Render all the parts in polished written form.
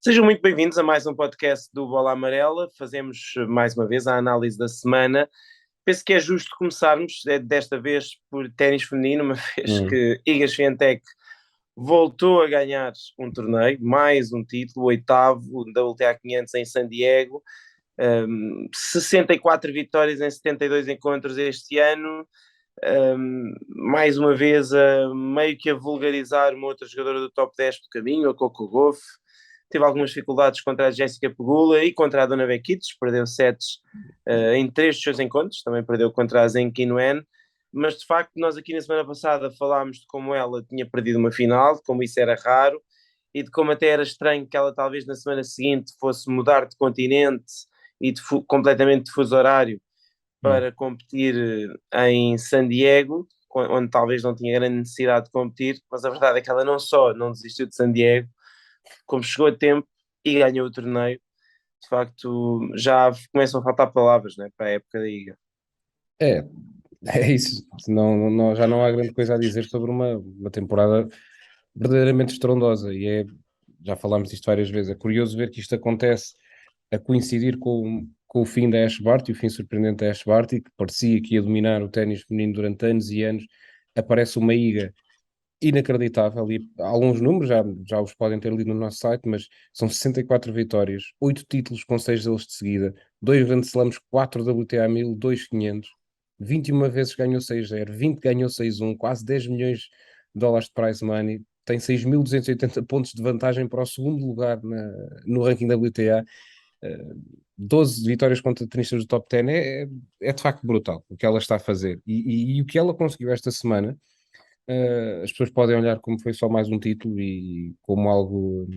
Sejam muito bem-vindos a mais um podcast do Bola Amarela. Fazemos mais uma vez a análise da semana. Penso que é justo começarmos, desta vez, por ténis feminino, uma vez Hum. que Iga Swiatek voltou a ganhar um torneio, mais um título, o oitavo da WTA 500 em San Diego. 64 vitórias em 72 encontros este ano. Mais uma vez, meio que a vulgarizar uma outra jogadora do top 10 do caminho, a Coco Gauff. Teve algumas dificuldades contra a Jéssica Pegula e contra a Dona Vekic, perdeu sets em três dos seus encontros, também perdeu contra a Zheng Qinwen, mas de facto nós aqui na semana passada falámos de como ela tinha perdido uma final, de como isso era raro, e de como até era estranho que ela talvez na semana seguinte fosse mudar de continente e completamente de fuso horário Hum. para competir em San Diego, onde talvez não tinha grande necessidade de competir, mas a verdade é que ela não só não desistiu de San Diego, como chegou a tempo e ganhou o torneio. De facto, já começam a faltar palavras, né, para a época da Iga. É, é isso. Já não há grande coisa a dizer sobre uma temporada verdadeiramente estrondosa. Já falámos disto várias vezes. É curioso ver que isto acontece a coincidir com o fim da Ash Barty, o fim surpreendente da Ash Barty, que parecia que ia dominar o ténis feminino durante anos e anos. Aparece uma Iga inacreditável e alguns números já os podem ter lido no nosso site, mas são 64 vitórias, 8 títulos com 6 deles de seguida, 2 Grand Slams, 4 WTA 1000, 2 500, 21 vezes ganhou 6-0, 20 ganhou 6-1, quase 10 milhões de dólares de prize money, tem 6.280 pontos de vantagem para o segundo lugar no ranking WTA. 12 vitórias contra tenistas do top 10 é de facto brutal o que ela está a fazer e o que ela conseguiu esta semana. As pessoas podem olhar como foi só mais um título e como algo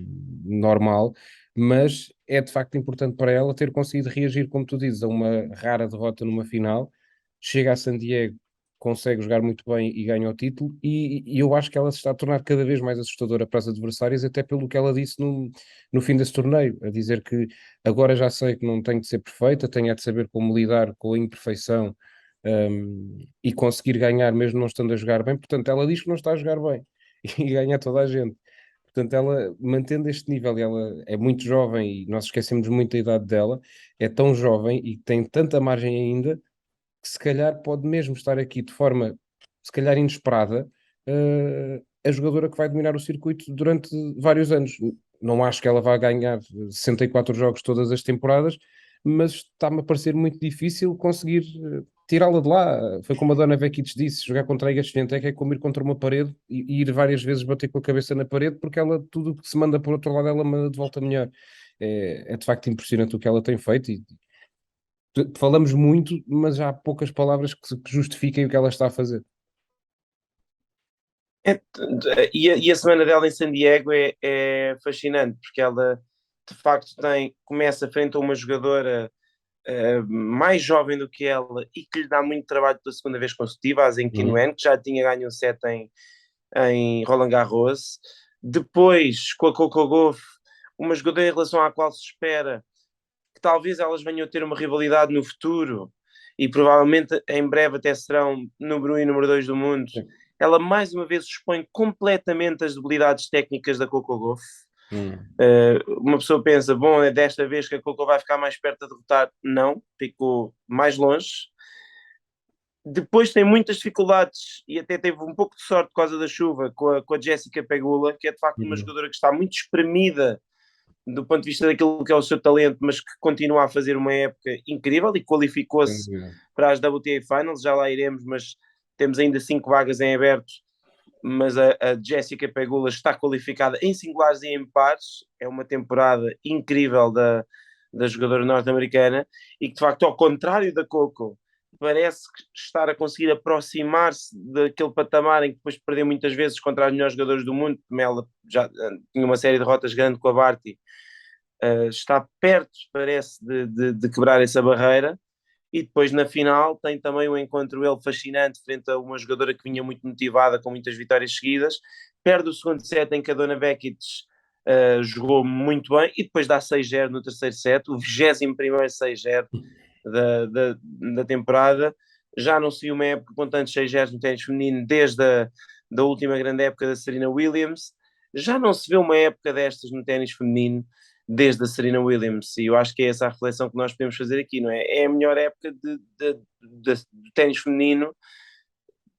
normal, mas é de facto importante para ela ter conseguido reagir, como tu dizes, a uma rara derrota numa final. Chega a San Diego, consegue jogar muito bem e ganha o título, e eu acho que ela se está a tornar cada vez mais assustadora para as adversárias, até pelo que ela disse no fim desse torneio, a dizer que agora já sei que não tenho de ser perfeita, tenho é de saber como lidar com a imperfeição, e conseguir ganhar mesmo não estando a jogar bem. Portanto, ela diz que não está a jogar bem e ganha toda a gente. Portanto, ela mantendo este nível, e ela é muito jovem e nós esquecemos muito da idade dela, é tão jovem e tem tanta margem ainda que se calhar pode mesmo estar aqui de forma, se calhar inesperada, a jogadora que vai dominar o circuito durante vários anos. Não acho que ela vá ganhar 64 jogos todas as temporadas, mas está-me a parecer muito difícil conseguir tirá-la de lá. Foi como a Dona Vekic disse, jogar contra a Iga Swiatek é como ir contra uma parede e ir várias vezes bater com a cabeça na parede, porque ela, tudo o que se manda por outro lado, ela manda de volta melhor. É de facto impressionante o que ela tem feito e falamos muito, mas há poucas palavras que justifiquem o que ela está a fazer. E a semana dela em San Diego é fascinante, porque ela de facto começa frente a uma jogadora mais jovem do que ela e que lhe dá muito trabalho pela segunda vez consecutiva, a Zheng Uhum. Qinwen, que já tinha ganho um set em Roland Garros. Depois, com a Coco Gauff, uma jogadora em relação à qual se espera que talvez elas venham a ter uma rivalidade no futuro e provavelmente em breve até serão número 1 e número 2 do mundo. Sim. Ela mais uma vez expõe completamente as debilidades técnicas da Coco Gauff. Uhum. Uma pessoa pensa, bom, é desta vez que a Coco vai ficar mais perto de derrotar. Não, ficou mais longe. Depois tem muitas dificuldades e até teve um pouco de sorte por causa da chuva com a Jéssica Pegula, que é de facto uma Uhum. jogadora que está muito espremida do ponto de vista daquilo que é o seu talento, mas que continua a fazer uma época incrível e Sem qualificou-se dúvida. para as WTA Finals, já lá iremos, mas temos ainda 5 vagas em aberto, mas a Jéssica Pegula está qualificada em singulares e em pares, é uma temporada incrível da jogadora norte-americana, e que de facto, ao contrário da Coco, parece estar a conseguir aproximar-se daquele patamar em que depois perdeu muitas vezes contra as melhores jogadoras do mundo, como ela já tinha uma série de derrotas grande com a Barty, está perto, parece, de quebrar essa barreira. E depois na final tem também um encontro ele fascinante frente a uma jogadora que vinha muito motivada, com muitas vitórias seguidas. Perde o segundo set em que a Dona Vekic jogou muito bem e depois dá 6-0 no terceiro set, o 21º 6-0 da temporada. Já não se viu uma época com tantos 6-0 no ténis feminino desde a última grande época da Serena Williams. Já não se vê uma época destas no ténis feminino. desde a Serena Williams, e eu acho que é essa a reflexão que nós podemos fazer aqui, não é? É a melhor época de ténis feminino,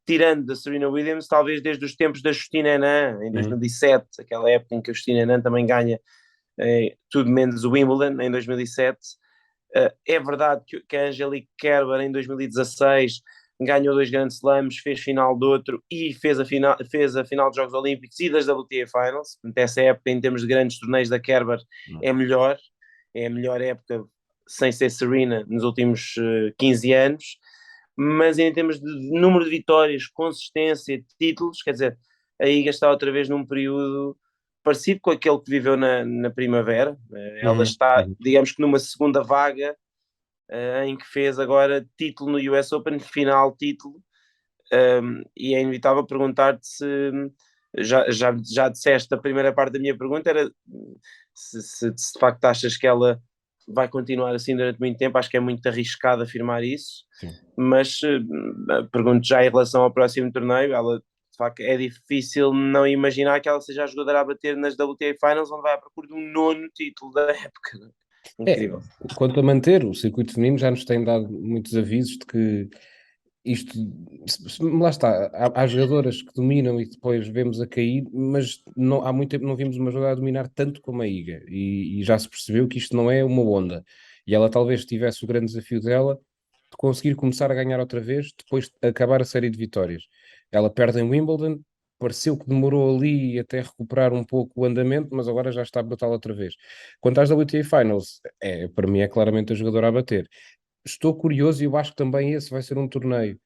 tirando da Serena Williams, talvez desde os tempos da Justina Henin, em 2007, aquela época em que a Justina Henin também ganha tudo menos o Wimbledon, em 2007. É verdade que a Angelique Kerber, em 2016, ganhou 2 Grand Slams, fez final do outro e fez a final dos Jogos Olímpicos e das WTA Finals. Portanto, essa época, em termos de grandes torneios da Kerber, é melhor. É a melhor época, sem ser Serena, nos últimos 15 anos. Mas em termos de número de vitórias, consistência, títulos, quer dizer, a Iga está outra vez num período parecido com aquele que viveu na primavera. Ela está, digamos que numa segunda vaga, em que fez agora título no US Open, final título, e é inevitável perguntar-te se já disseste a primeira parte da minha pergunta, era se de facto achas que ela vai continuar assim durante muito tempo. Acho que é muito arriscado afirmar isso. Sim. Mas pergunto já em relação ao próximo torneio, ela de facto é difícil não imaginar que ela seja a jogadora a bater nas WTA Finals, onde vai à procura de um nono título da época. Incrível. Quanto a manter, o circuito feminino já nos tem dado muitos avisos de que isto, lá está, há jogadoras que dominam e depois vemos a cair, mas não, há muito tempo não vimos uma jogadora a dominar tanto como a Iga, e já se percebeu que isto não é uma onda, e ela talvez tivesse o grande desafio dela de conseguir começar a ganhar outra vez depois de acabar a série de vitórias. Ela perde em Wimbledon, pareceu que demorou ali até recuperar um pouco o andamento, mas agora já está a bater outra vez. Quanto às WTA Finals, para mim é claramente a jogadora a bater. Estou curioso e eu acho que também esse vai ser um torneio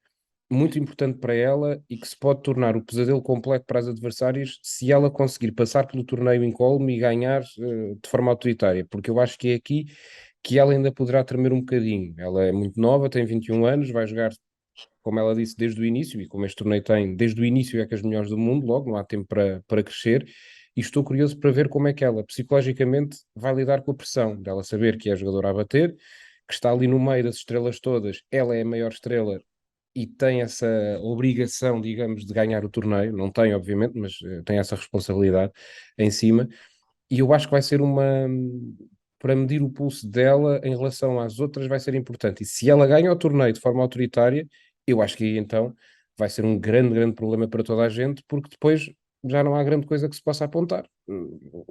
muito importante para ela e que se pode tornar o pesadelo completo para as adversárias se ela conseguir passar pelo torneio incólume e ganhar de forma autoritária, porque eu acho que é aqui que ela ainda poderá tremer um bocadinho. Ela é muito nova, tem 21 anos, vai jogar, como ela disse, desde o início, e como este torneio tem, desde o início é que as melhores do mundo, logo não há tempo para crescer, e estou curioso para ver como é que ela, psicologicamente, vai lidar com a pressão dela saber que é a jogadora a bater, que está ali no meio das estrelas todas, ela é a maior estrela e tem essa obrigação, digamos, de ganhar o torneio. Não tem, obviamente, mas tem essa responsabilidade em cima. E eu acho que vai ser uma. Para medir o pulso dela em relação às outras, vai ser importante. E se ela ganha o torneio de forma autoritária, eu acho que aí então vai ser um grande, grande problema para toda a gente, porque depois já não há grande coisa que se possa apontar.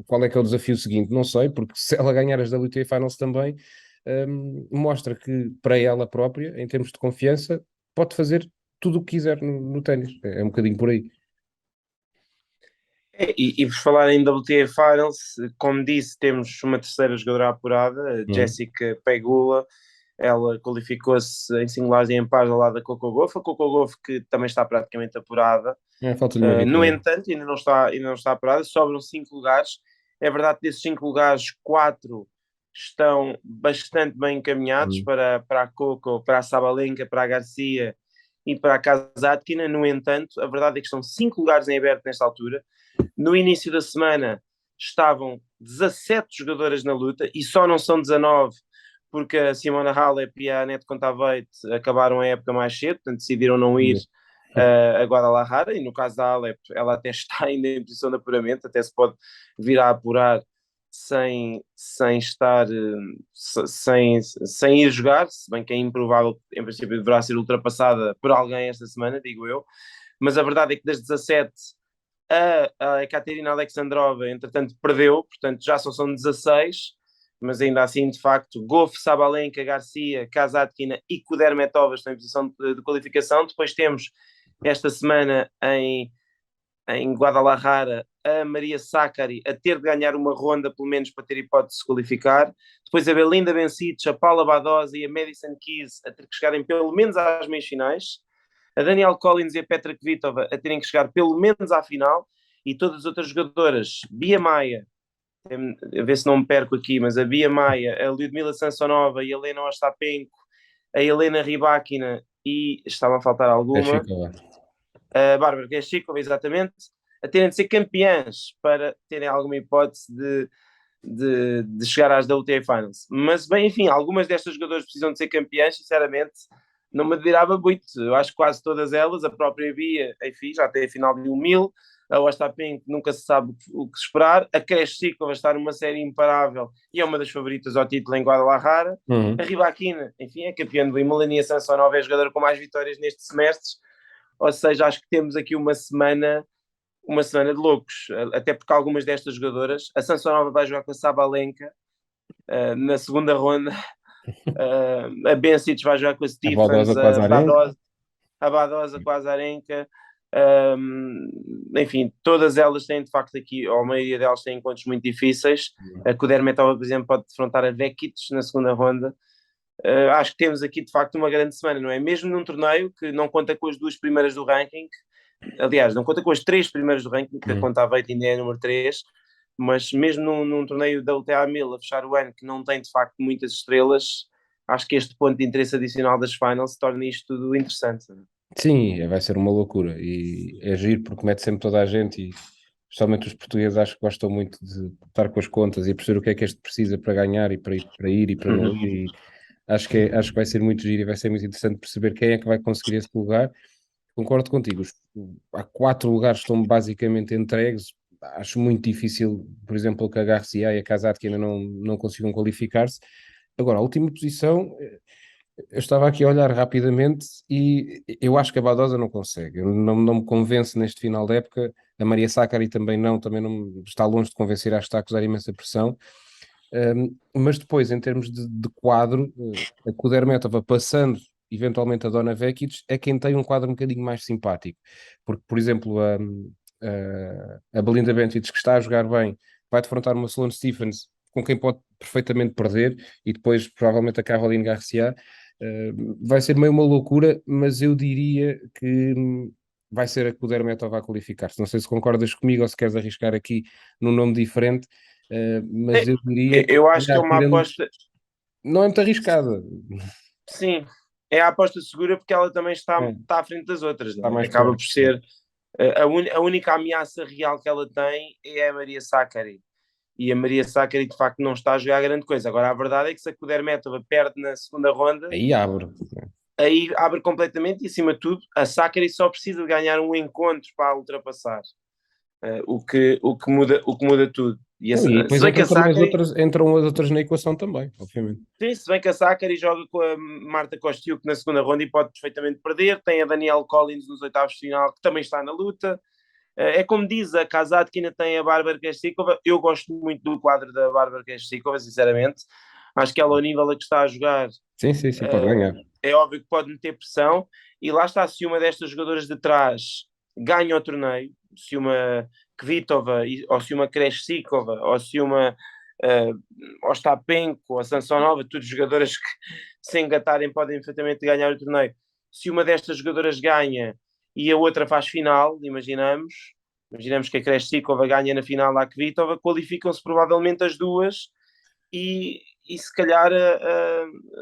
Qual é que é o desafio seguinte? Não sei, porque se ela ganhar as WTA Finals também, mostra que para ela própria, em termos de confiança, pode fazer tudo o que quiser no ténis. É um bocadinho por aí. E por falar em WTA Finals, como disse, temos uma terceira jogadora apurada, a Jessica Pegula. Ela qualificou-se em singulares e em pares ao lado da Coco Gauff. A Coco Gauff que também está praticamente apurada. Falta-lhe uma No vitória. entanto, ainda não está apurada, sobram 5 lugares. É verdade que desses 5 lugares, 4 estão bastante bem encaminhados para a Coco, para a Sabalenka, para a Garcia e para a Kasatkina. No entanto, a verdade é que estão 5 lugares em aberto nesta altura. No início da semana estavam 17 jogadoras na luta e só não são 19 porque a Simona Halep e a Anett Kontaveit acabaram a época mais cedo, portanto decidiram não ir a Guadalajara, e no caso da Halep, ela até está ainda em posição de apuramento, até se pode vir a apurar sem estar, sem ir jogar, se bem que é improvável, em princípio deverá ser ultrapassada por alguém esta semana, digo eu, mas a verdade é que das 17 a Ekaterina Alexandrova, entretanto, perdeu, portanto já só são 16, mas ainda assim, de facto, Gauff, Sabalenka, Garcia, Kasatkina e Kudermetova estão em posição de qualificação. Depois temos esta semana em Guadalajara a Maria Sakkari a ter de ganhar uma ronda, pelo menos, para ter hipótese de se qualificar. Depois a Belinda Bencic, a Paula Badosa e a Madison Keys a ter que chegarem pelo menos às meias finais. A Danielle Collins e a Petra Kvitova a terem que chegar pelo menos à final, e todas as outras jogadoras, Bia Maia, a ver se não me perco aqui, mas a Bia Maia, a Lyudmila Sansonova e a Helena Ostapenko, a Helena Rybakina e estava a faltar alguma, a Bárbara Krejcikova, exatamente, a terem de ser campeãs para terem alguma hipótese de chegar às WTA Finals. Mas, bem, enfim, algumas destas jogadoras precisam de ser campeãs, sinceramente, não me admirava muito. Eu acho que quase todas elas, a própria Bia, enfim, já tem a final de 1.000, a Ostapim, nunca se sabe o que esperar, a Kreshikova está numa série imparável e é uma das favoritas ao título em Guadalajara, a Rybakina, enfim, é campeã do Wimbledon e a Samsonova é a jogadora com mais vitórias neste semestre, ou seja, acho que temos aqui uma semana de loucos, até porque algumas destas jogadoras, a Samsonova vai jogar com a Sabalenka na segunda ronda, a Bencic vai jogar com a A Baldosa Stephens, com a Azarenka. A Badosa com a Azarenka, enfim, todas elas têm de facto aqui, ou a maioria delas têm encontros muito difíceis. A Kudermetova, por exemplo, pode defrontar a Vekic na segunda ronda. Acho que temos aqui de facto uma grande semana, não é? Mesmo num torneio que não conta com as duas primeiras do ranking, aliás, não conta com as três primeiras do ranking, porque a conta a Veit ainda é a número 3, mas mesmo num torneio da UTA 1000 a fechar o ano que não tem de facto muitas estrelas, acho que este ponto de interesse adicional das finals torna isto tudo interessante. Sim, vai ser uma loucura e é giro porque mete sempre toda a gente e especialmente os portugueses acho que gostam muito de estar com as contas e perceber o que é que este precisa para ganhar e para ir e para não ir e acho que vai ser muito giro e vai ser muito interessante perceber quem é que vai conseguir esse lugar. Concordo contigo, há 4 lugares que estão basicamente entregues, acho muito difícil, por exemplo, que a Garcia e a Casado que ainda não consigam qualificar-se. Agora, a última posição, eu estava aqui a olhar rapidamente e eu acho que a Badosa não consegue. Não me convence neste final da época. A Maria Sakkari também não está longe de convencer, acho que está a acusar imensa pressão. Mas depois, em termos de quadro, a Kudermetova passando eventualmente a Dona Vekic é quem tem um quadro um bocadinho mais simpático. Porque, por exemplo, a Belinda Bencic, que está a jogar bem, vai defrontar uma Sloane Stephens com quem pode perfeitamente perder e depois provavelmente a Caroline Garcia. Vai ser meio uma loucura, mas eu diria que vai ser a Kudermetova a qualificar-se. Não sei se concordas comigo ou se queres arriscar aqui num nome diferente, mas eu diria que Eu acho que é uma aposta, não é muito arriscada. sim, é a aposta segura porque ela também É, está à frente das outras, está não é? mais Acaba perto. por ser a única ameaça real que ela tem é a Maria Sakkari. E a Maria Sakkari de facto não está a jogar grande coisa. Agora a verdade é que se a Kudermetova perde na segunda ronda, Aí abre. aí abre completamente e acima de tudo a Sakkari só precisa de ganhar um encontro para a ultrapassar. O que muda tudo. Não, e depois Se bem que a Sakkari entram as outras na equação também, obviamente. sim, se bem que a Sakkari joga com a Marta Kostiuk na segunda ronda e pode perfeitamente perder. Tem a Danielle Collins nos oitavos de final, que também está na luta. É como diz a Casado, que ainda tem a Bárbara Krejcikova. Eu gosto muito do quadro da Bárbara Krejcikova, sinceramente. Acho que ela, ao nível a que está a jogar, Sim, sim, sim, pode ganhar. é óbvio que pode meter pressão. E lá está, se uma destas jogadoras de trás ganha o torneio, se uma Kvitova, ou se uma Krejcikova, ou se uma Ostapenko, ou Sansonova, todas jogadoras que se engatarem podem perfeitamente ganhar o torneio. Se uma destas jogadoras ganha e a outra faz final, imaginamos que a Krejcikova ganha na final à Kvitova, qualificam-se provavelmente as duas e se calhar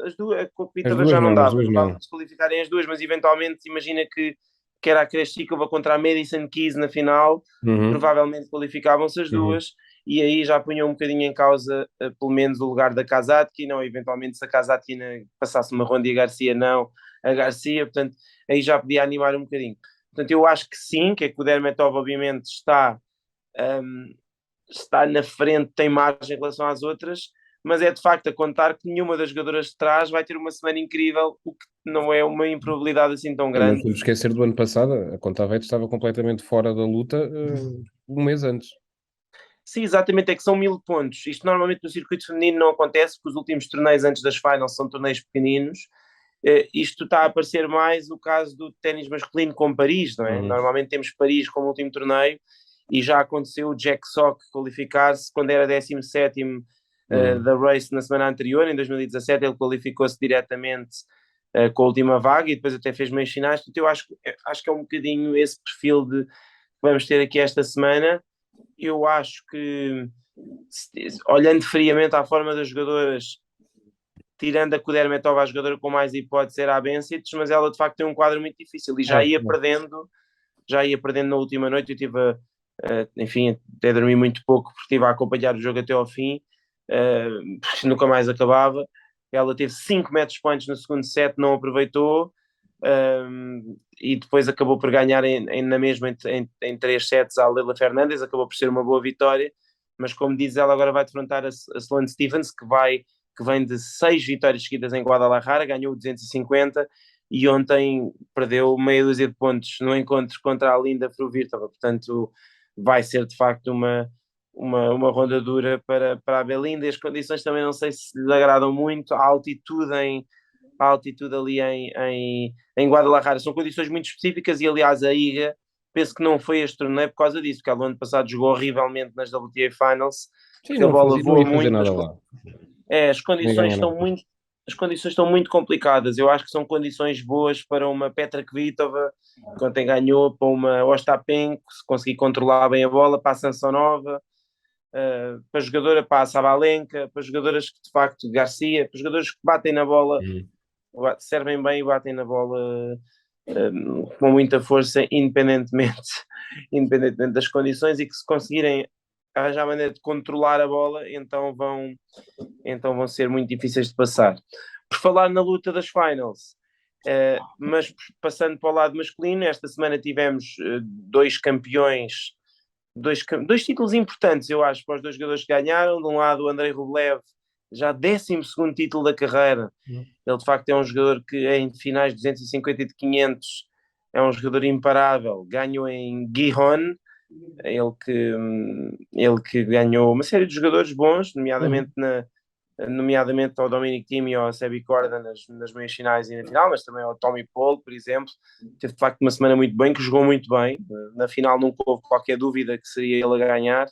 as duas, a As Kvitova duas já não não, as dava, duas não. provavelmente se qualificarem as duas, mas eventualmente imagina que era a Krejcikova contra a Madison Keys na final, Uhum, provavelmente qualificavam-se as uhum. duas e aí já punham um bocadinho em causa pelo menos o lugar da Kasatkina, ou eventualmente se a Kasatkina passasse uma ronda e a Garcia não, a Garcia, portanto aí já podia animar um bocadinho. Portanto eu acho que sim, que a Kudermetova obviamente um, está na frente, tem margem em relação às outras, mas é de facto a contar que nenhuma das jogadoras de trás vai ter uma semana incrível, o que não é uma improbabilidade assim tão Não grande. podemos esquecer do ano passado, a Contaveit estava completamente fora da luta, um mês antes. Sim, exatamente, é que são 1.000 pontos. Isto normalmente no circuito feminino não acontece, porque os últimos torneios antes das finals são torneios pequeninos. Isto está a aparecer mais o caso do ténis masculino com Paris, não é? Uhum, Normalmente temos Paris como último torneio e já aconteceu o Jack Sock qualificar-se quando era 17º uhum. da race na semana anterior, em 2017, ele qualificou-se diretamente com a última vaga e depois até fez meios finais. Portanto, eu acho que é um bocadinho esse perfil que vamos ter aqui esta semana. Eu acho que, olhando friamente à forma das jogadoras, tirando a Kudermetova, a jogadora com mais hipótese era a Bencic, mas ela de facto tem um quadro muito difícil e É, é. já ia perdendo na última noite. Eu tive, enfim, até dormi muito pouco porque estive a acompanhar o jogo até ao fim, nunca mais acabava. Ela teve 5 match points no segundo set, não aproveitou. e depois acabou por ganhar na mesma em 3 sets à Leila Fernandes, acabou por ser uma boa vitória, mas como diz ela, agora vai defrontar a Sloane Stephens, que vem de 6 vitórias seguidas em Guadalajara, ganhou 250 e ontem perdeu meia dúzia de pontos no encontro contra a Linda Fruvirtova, portanto vai ser de facto uma ronda dura para a Belinda. As condições também não sei se lhe agradam muito, a altitude ali em Guadalajara são condições muito específicas e aliás a Iga penso que não foi este torneio por causa disso, porque ela no ano passado jogou horrivelmente nas WTA Finals, Sim, porque a bola não voa ia fazer muito, nada lá. as Não ia condições ganhar nada. as condições estão muito complicadas. Eu acho que são condições boas para uma Petra Kvitova, que ontem ganhou, para uma Ostapenko, se conseguir controlar bem a bola, para a Sansonova, para jogadora, para a Sabalenka, para jogadoras que de facto, Garcia, para jogadores que batem na bola, servem bem e batem na bola com muita força, independentemente, independentemente das condições, e que se conseguirem arranjar a maneira de controlar a bola, então vão ser muito difíceis de passar. Por falar na luta das finals, mas passando para o lado masculino, esta semana tivemos dois campeões, dois títulos importantes, eu acho, para os dois jogadores que ganharam. De um lado, o Andrei Rublev, já 12º título da carreira. Ele, de facto, é um jogador que em finais de 250 e de 500 é um jogador imparável. Ganhou em Gijón, ele que ganhou uma série de jogadores bons, nomeadamente ao Dominic Thiem e ao Sebi Corda nas meias finais e na final, mas também ao Tommy Paul, por exemplo. Teve de facto uma semana muito bem, que jogou muito bem. Na final nunca houve qualquer dúvida que seria ele a ganhar.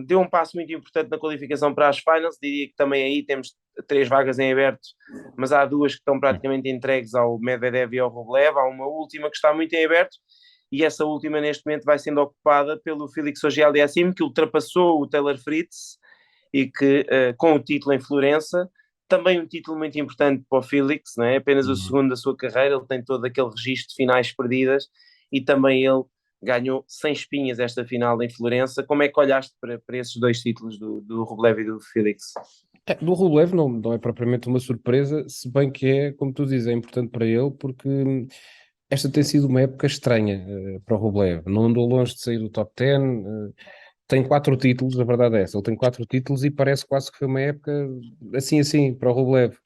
Deu um passo muito importante na qualificação para as finals. Diria que também aí temos 3 vagas em aberto, mas há 2 que estão praticamente entregues ao Medvedev e ao Rublev. Há uma última que está muito em aberto, e essa última neste momento vai sendo ocupada pelo Félix Auger-Aliassime, que ultrapassou o Taylor Fritz e que com o título em Florença, também um título muito importante para o Félix, não é? Apenas o segundo da sua carreira, ele tem todo aquele registro de finais perdidas, e também ele ganhou sem espinhas esta final em Florença. Como é que olhaste para esses 2 títulos do Rublev e do Félix? Do Rublev não é propriamente uma surpresa, se bem que é, como tu dizes, é importante para ele, porque esta tem sido uma época estranha para o Rublev. Não andou longe de sair do top 10, tem 4 títulos, a verdade é essa. Ele tem 4 títulos e parece quase que foi uma época assim para o Rublev.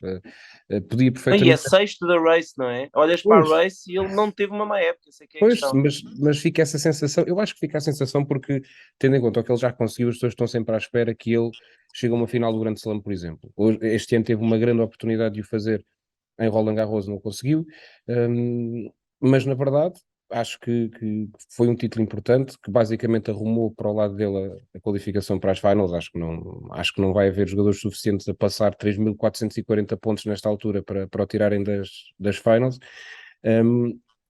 Podia E é perfeitamente. sexto da race, não é? Olhas para Pois, a race e ele não teve uma má época, essa é que é a pois, questão. mas fica essa sensação. Eu acho que fica a sensação porque, tendo em conta o que ele já conseguiu, as pessoas estão sempre à espera que ele chegue a uma final do Grande Slam, por exemplo. Este ano teve uma grande oportunidade de o fazer em Roland Garros, não conseguiu. Mas na verdade acho que foi um título importante, que basicamente arrumou para o lado dele a qualificação para as finals. Acho que não vai haver jogadores suficientes a passar 3.440 pontos nesta altura para o tirarem das finals.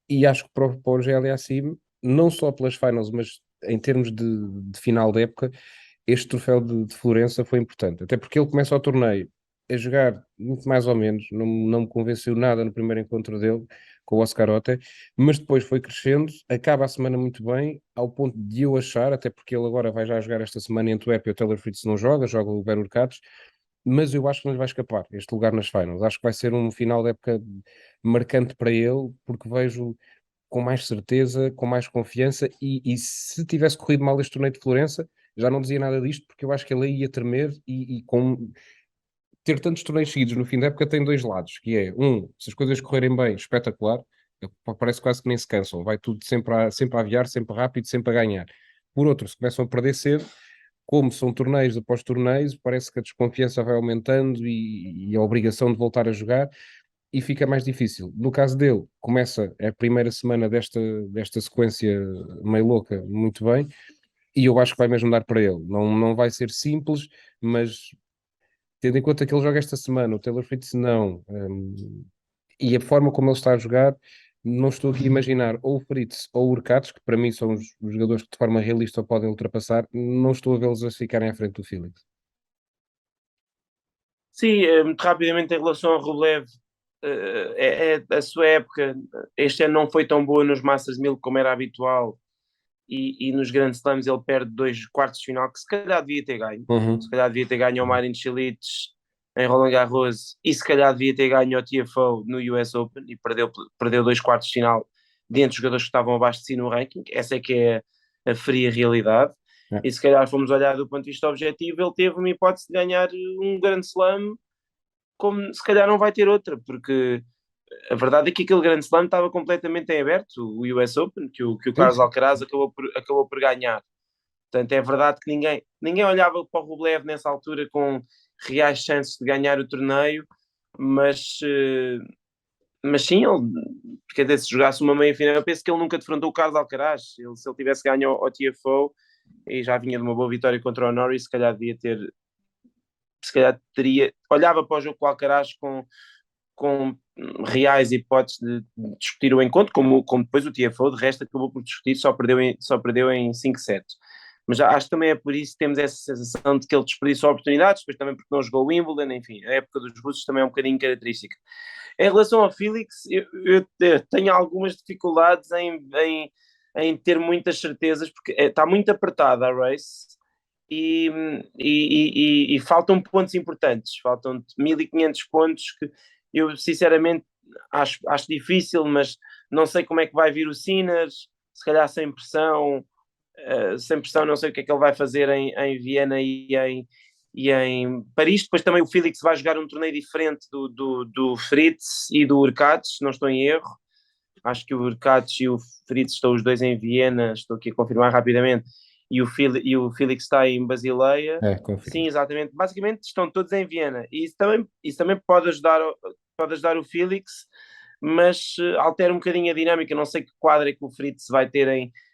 E acho que para o GLA acima, não só pelas finals, mas em termos de final de época, este troféu de Florença foi importante, até porque ele começa o torneio a jogar muito mais ou menos, não me convenceu nada no primeiro encontro dele com o Oscar Otte, mas depois foi crescendo, acaba a semana muito bem, ao ponto de eu achar, até porque ele agora vai já jogar esta semana em Antuérpia, o Taylor Fritz não joga, joga o Ben Urcatos, mas eu acho que não lhe vai escapar este lugar nas finals. Acho que vai ser um final de época marcante para ele, porque vejo com mais certeza, com mais confiança, e se tivesse corrido mal este torneio de Florença, já não dizia nada disto, porque eu acho que ele aí ia tremer e com ter tantos torneios seguidos no fim da época tem 2 lados, que é, se as coisas correrem bem, espetacular, parece quase que nem se cansam, vai tudo sempre a aviar, sempre rápido, sempre a ganhar. Por outro, se começam a perder cedo, como são torneios após torneios, parece que a desconfiança vai aumentando e a obrigação de voltar a jogar, e fica mais difícil. No caso dele, começa a primeira semana desta sequência meio louca, muito bem, e eu acho que vai mesmo dar para ele. Não vai ser simples, mas tendo em conta que ele joga esta semana, o Taylor Fritz não, e a forma como ele está a jogar, não estou aqui a imaginar ou o Fritz ou o Urcatos, que para mim são os jogadores que de forma realista o podem ultrapassar, não estou a vê-los a ficarem à frente do Felix. Sim, muito rapidamente em relação ao Rublev, a sua época este ano não foi tão boa nos Masters 1000 como era habitual, e nos grandes slams ele perde 2 quartos de final que se calhar devia ter ganho. Uhum. Se calhar devia ter ganho ao Marin Cilic em Roland Garros e se calhar devia ter ganho o TFO no US Open e perdeu 2 quartos de final dentre os jogadores que estavam abaixo de si no ranking. Essa é que é a fria realidade. É. E se calhar fomos olhar do ponto de vista objetivo, ele teve uma hipótese de ganhar um Grand Slam, como se calhar não vai ter outra, porque a verdade é que aquele Grand Slam estava completamente em aberto, o US Open, que o Sim, Carlos sim. Alcaraz acabou por ganhar. Portanto, é verdade que ninguém olhava para o Rublev nessa altura com reais chances de ganhar o torneio, mas sim, ele, quer dizer, se jogasse uma meia final, eu penso que ele nunca defrontou o Carlos Alcaraz. Se ele tivesse ganho ao TFO e já vinha de uma boa vitória contra o Norris, se calhar teria, olhava para o jogo com o Alcaraz com reais hipóteses de discutir o encontro, como depois o TFO, de resto acabou por discutir, só perdeu em 5 sets. Mas acho que também é por isso que temos essa sensação de que ele desperdiçou oportunidades, depois também porque não jogou o Wimbledon, enfim, a época dos russos também é um bocadinho característica. Em relação ao Felix, eu tenho algumas dificuldades em ter muitas certezas, porque está muito apertada a race e, e faltam pontos importantes, faltam 1500 pontos que eu sinceramente acho difícil, mas não sei como é que vai vir o Sinners, se calhar sem pressão, não sei o que é que ele vai fazer em Viena e em Paris. Depois também o Felix vai jogar um torneio diferente do Fritz e do Urkats, não estou em erro. Acho que o Urkats e o Fritz estão os dois em Viena, estou aqui a confirmar rapidamente, e o Felix está em Basileia. Confirmo. Sim, exatamente. Basicamente estão todos em Viena. E isso também pode ajudar o Felix, mas altera um bocadinho a dinâmica. Não sei que quadro é que o Fritz vai ter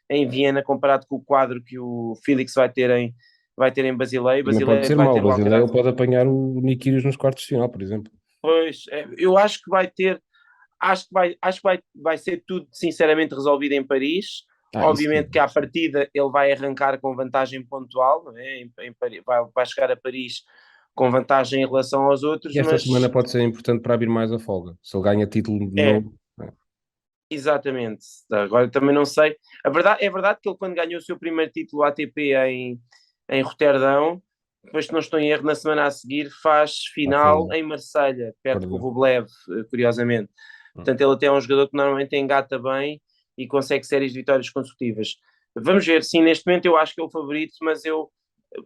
em Viena comparado com o quadro que o Felix vai ter em Basileia. E não pode Basileia ser vai mau. O ter o Basileia Alcaraz. ele pode apanhar o Nick Kyrgios nos quartos de final, por exemplo. Pois, eu acho que vai ter. Acho que vai ser tudo sinceramente resolvido em Paris. Isso sim. Obviamente que à partida ele vai arrancar com vantagem pontual, não é? Em Paris, vai chegar a Paris com vantagem em relação aos outros, E esta semana mas pode ser importante para abrir mais a folga. Se ele ganha título de é, novo. exatamente. Agora também não sei. É verdade que ele, quando ganhou o seu primeiro título ATP em Roterdão, depois, se não estou em erro, na semana a seguir faz final Foi, em Marselha, perto do perdeu. Rublev, curiosamente. Portanto, ele até é um jogador que normalmente engata bem e consegue séries de vitórias consecutivas. Vamos ver, sim, neste momento eu acho que é o favorito, mas eu,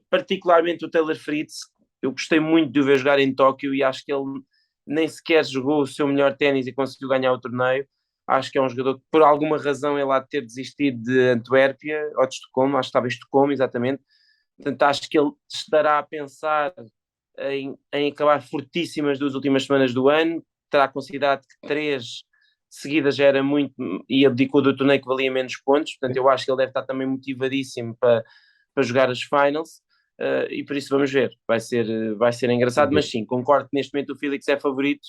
particularmente o Taylor Fritz, eu gostei muito de o ver jogar em Tóquio e acho que ele nem sequer jogou o seu melhor ténis e conseguiu ganhar o torneio. Acho que é um jogador que, por alguma razão, ele há de ter desistido de Antuérpia ou de Estocolmo, acho que estava em Estocolmo, exatamente. Portanto, acho que ele estará a pensar em acabar fortíssimas duas últimas semanas do ano. Terá considerado que 3 seguidas já era muito e abdicou do torneio que valia menos pontos. Portanto, eu acho que ele deve estar também motivadíssimo para jogar as finals. E por isso vamos ver. Vai ser engraçado, mas sim, concordo que neste momento o Felix é favorito,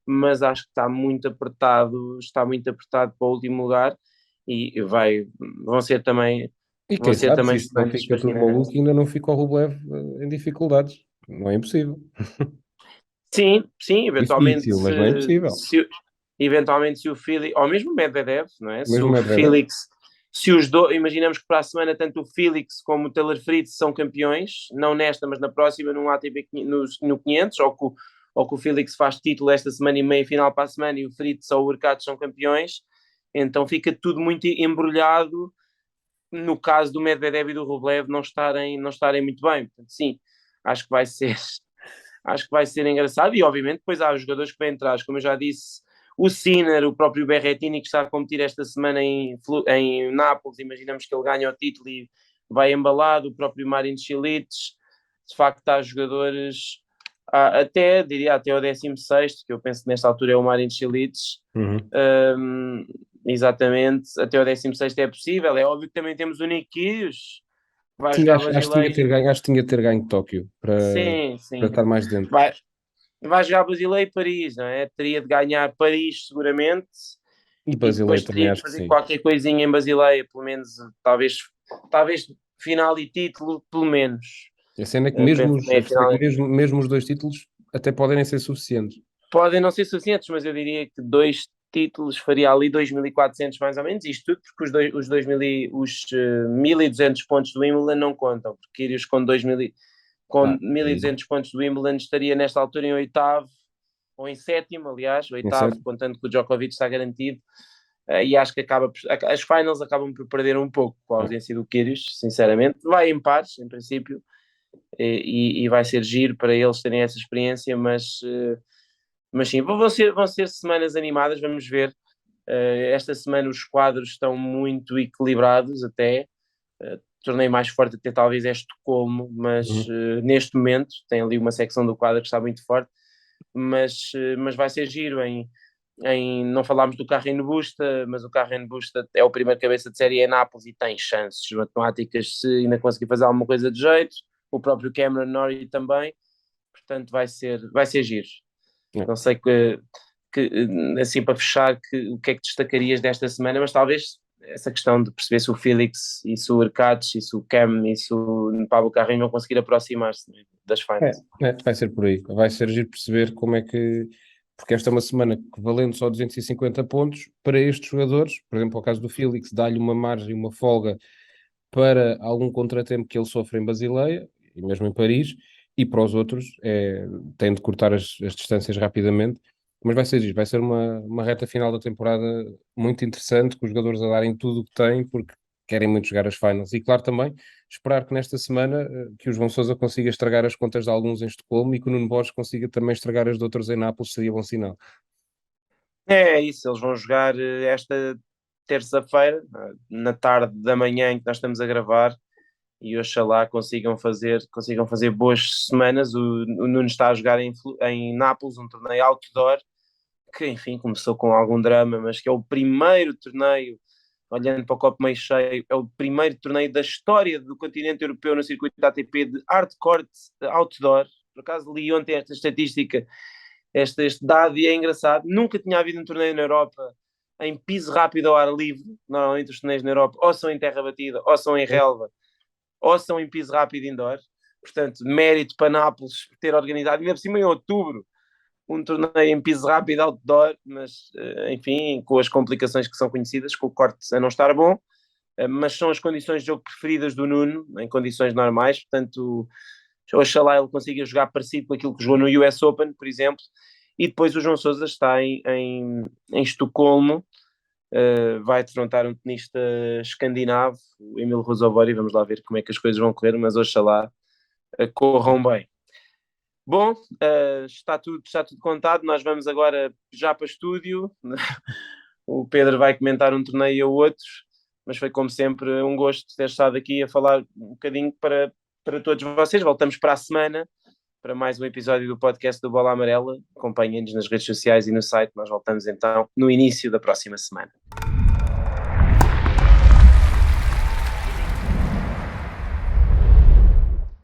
mas acho que está muito apertado para o último lugar e vão ser também. E Vão quem ser sabe, se também isto não semanas fica tudo maluco, fascinantes. ainda não fica o Rublev em dificuldades. Não é impossível. Sim, sim, eventualmente Difícil, mas não é impossível. eventualmente se o Felix, ou mesmo o Medvedev, não é? Se Mesmo o Medvedev, Felix, se os dois, imaginamos que para a semana tanto o Felix como o Taylor Fritz são campeões, não nesta, mas na próxima, num ATP no 500, ou que o Felix faz título esta semana e meia final para a semana e o Fritz ou o Urkats são campeões, então fica tudo muito embrulhado no caso do Medvedev e do Rublev não estarem muito bem. Portanto, sim, acho que vai ser acho que vai ser engraçado e obviamente depois há os jogadores que vêm atrás, como eu já disse, o Sinner, o próprio Berrettini que está a competir esta semana em Nápoles, imaginamos que ele ganha o título e vai embalado, o próprio Marin Cilic, de facto há jogadores diria até o 16º, que eu penso que nesta altura é o Marin Cilic. uhum. um, exatamente, até o 16º é possível, é óbvio que também temos o Nick Kyrgios, que vai jogar Acho que tinha que Basileia. ter ganho, acho que tinha que ter ganho Tóquio Sim, para sim, estar mais dentro. vai jogar Basileia e Paris, não é? Teria de ganhar Paris seguramente E e Basileia depois também teria que acho que fazer sim. qualquer coisinha em Basileia, pelo menos, talvez final e título, pelo menos. A cena é que Penso que meia a cena é final que mesmo os dois títulos até podem nem ser suficientes. podem não ser suficientes, mas eu diria que 2 títulos faria ali 2.400 mais ou menos, isto tudo porque os 2.000 os 1.200 pontos do Wimbledon não contam, porque Kyrgios com 2.000 com 1.200 pontos do Wimbledon, estaria nesta altura em oitavo, ou em sétimo, aliás, oitavo, contando que o Djokovic está garantido. E acho que as finals acabam por perder um pouco com a ausência do Kyrgios, sinceramente. Vai em pares, em princípio, e vai ser giro para eles terem essa experiência, mas sim, vão ser semanas animadas, vamos ver. Esta semana os quadros estão muito equilibrados até. O torneio mais forte até talvez é Estocolmo, mas neste momento tem ali uma secção do quadro que está muito forte, mas vai ser giro não falámos do Carreño Busta, mas o Carreño Busta é o primeiro cabeça de série em Nápoles e tem chances matemáticas se ainda conseguir fazer alguma coisa de jeito, o próprio Cameron Norrie também, portanto vai ser giro. Não sei que assim para fechar, o que é que destacarias desta semana, mas talvez essa questão de perceber se o Félix e se o Urkacz e se o Cam e se o Pablo Carreño vão conseguir aproximar-se das finals. Vai ser por aí, vai ser giro perceber como é que, porque esta é uma semana que valendo só 250 pontos, para estes jogadores, por exemplo, ao caso do Félix, dá-lhe uma margem, uma folga para algum contratempo que ele sofre em Basileia, e mesmo em Paris, e para os outros tem de cortar as distâncias rapidamente, mas vai ser uma reta final da temporada muito interessante, com os jogadores a darem tudo o que têm, porque querem muito jogar as finals. E claro também, esperar que nesta semana que o João Sousa consiga estragar as contas de alguns em Estocolmo e que o Nuno Borges consiga também estragar as de outros em Nápoles, seria bom sinal. É isso, eles vão jogar esta terça-feira, na tarde da manhã em que nós estamos a gravar, e oxalá consigam fazer boas semanas. O Nuno está a jogar em Nápoles, um torneio outdoor, que enfim começou com algum drama, mas que é o primeiro torneio, olhando para o copo meio cheio, é o primeiro torneio da história do continente europeu no circuito da ATP de hardcourt outdoor. Por acaso li ontem esta estatística, este dado, e é engraçado, nunca tinha havido um torneio na Europa em piso rápido ao ar livre. Normalmente os torneios na Europa ou são em terra batida, ou são em relva, ou são em piso rápido indoor. Portanto, mérito para Nápoles ter organizado, ainda por cima em outubro, um torneio em piso rápido outdoor, mas enfim, com as complicações que são conhecidas, com o corte a não estar bom, mas são as condições de jogo preferidas do Nuno, em condições normais. Portanto, oxalá ele consiga jogar parecido com aquilo que jogou no US Open, por exemplo. E depois o João Sousa está em Estocolmo, vai defrontar um tenista escandinavo, o Emil Rosovori. Vamos lá ver como é que as coisas vão correr, mas oxalá corram bem. Bom, está tudo contado. Nós vamos agora já para estúdio. O Pedro vai comentar um torneio ou outros, mas foi como sempre um gosto ter estado aqui a falar um bocadinho para todos vocês. Voltamos para a semana para mais um episódio do podcast do Bola Amarela. Acompanhem-nos nas redes sociais e no site. Nós voltamos então no início da próxima semana.